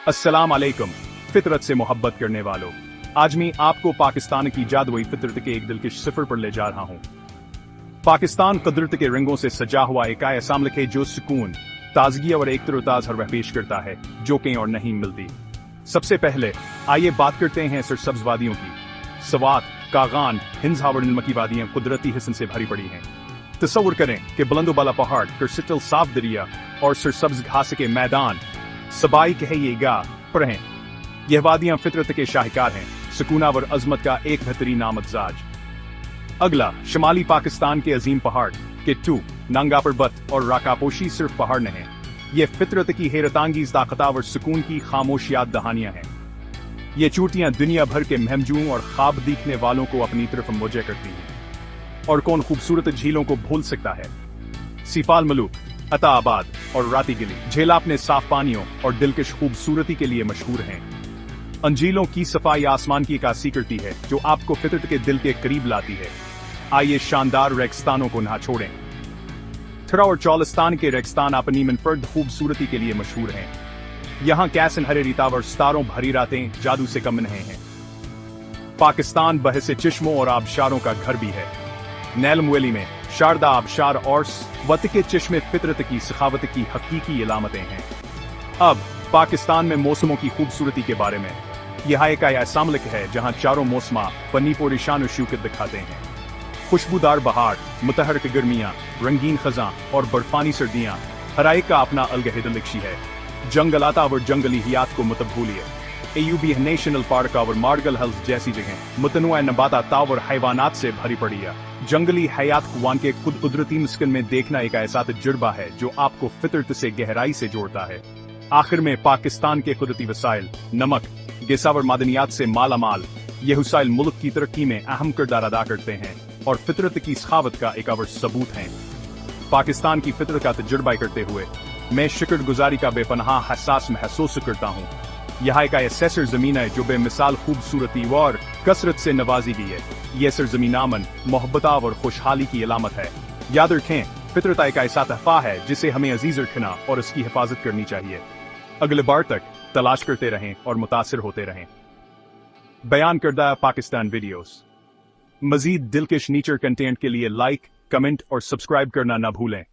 अस्सलाम अलैकुम फितरत से मोहब्बत करने वालों। आज मैं आपको पाकिस्तान की जादुई फितरत के एक दिलकश सफर पर ले जा रहा हूँ। पाकिस्तान कुदरत के रंगों से सजा हुआ एक ऐसा मुल्क है जो सुकून, ताजगी और एक तरोताजा हवा पेश करता है जो कहीं और नहीं मिलती। सबसे पहले आइए बात करते हैं सरसब्ज वादियों की। सवात, कागान, हिंजावर नमकी वादियां कुदरती हिस्सन से भरी पड़ी हैं। तस्वुर करें कि बुलंदोबाला पहाड़, करसिटल साफ दरिया और सरसब्ज घास के मैदान सबाई कहेगा पर हैं। यह वादियां फितरत के शाहकार हैं, सुकूनावर अजमत का एक बेहतरीन आमदजाज। अगला शुमाली पाकिस्तान के अजीम पहाड़ किट्टू, नंगा पर्बत और राकापोशी सिर्फ पहाड़ नहीं, ये फितरत की हैरतांगीज ताकतावर सुकून की खामोश याद दहानियां हैं। ये चोटियां दुनिया भर के महमजूम और ख्वाब देखने वालों को अपनी तरफ मुतवज्जह करती हैं। और कौन खूबसूरत झीलों को भूल सकता है। सिफाल मलूक, अताबाद और राती गिली झील अपने साफ पानियों और दिलकश खूबसूरती के लिए मशहूर हैं। अंजीलों की सफाई आसमान की अक्सी करती है जो आपको फितरत के दिल के करीब लाती है। आइए शानदार रेगिस्तानों को ना छोड़ें। थरा और चौलिस्तान के रेगिस्तान अपनी मुनफरद खूबसूरती के लिए मशहूर हैं। यहाँ कैसन हरे रितावर सितारों भरी रातें जादू से कम नहीं हैं। पाकिस्तान बहसे चश्मों और आबशारों का घर भी है। नैलमवेली में शारदा आबशार और वत के चश्मे फितरत की सखावत की हकीकी अलामतें हैं। अब पाकिस्तान में मौसमों की खूबसूरती के बारे में। यह एक ऐसा मुल्क है जहां चारों मौसमा पनीपोर शान शूकत दिखाते हैं। खुशबूदार बहार, मुतहरक गर्मियां, रंगीन खजा और बर्फानी सर्दियां हर एक का अपना अलग दिलकशी है। जंगलाता और जंगली हियात को मतभूलिए। एयूबी नेशनल पार्क और मार्गल हिल्स जैसी जगह मुतनुआ नबातात और हैवानात से भरी पड़ी है। जंगली हयात कुआन के खुद कुदरती मुस्किन में देखना एक ऐसा तजुर्बा है जो आपको फितरत से गहराई से जोड़ता है। आखिर में पाकिस्तान के कुदरती वसाइल नमक, गिसा और मादनियात से माला माल, ये वसाइल मुल्क की तरक्की में अहम किरदार अदा करते हैं और फितरत की सखावत का एक और सबूत हैं। पाकिस्तान की फितरत का तजुर्बा करते हुए मैं शुक्रगुजारी का बेपनाह एहसास महसूस करता हूँ। यहाँ एक ऐसा सरजमीन है जो बेमिसाल खूबसूरती और कसरत से नवाजी गई है। ये सरजमीन अमन, मोहब्बत और खुशहाली की अलामत है। याद रखें, फितरत एक ऐसा तहफा है जिसे हमें अजीज रखना और इसकी हिफाजत करनी चाहिए। अगले बार तक तलाश करते रहें और मुतासिर होते रहें। बयान करदा पाकिस्तान वीडियोस। मजीद दिलकश नेचर कंटेंट के लिए लाइक, कमेंट और सब्सक्राइब करना न भूलें।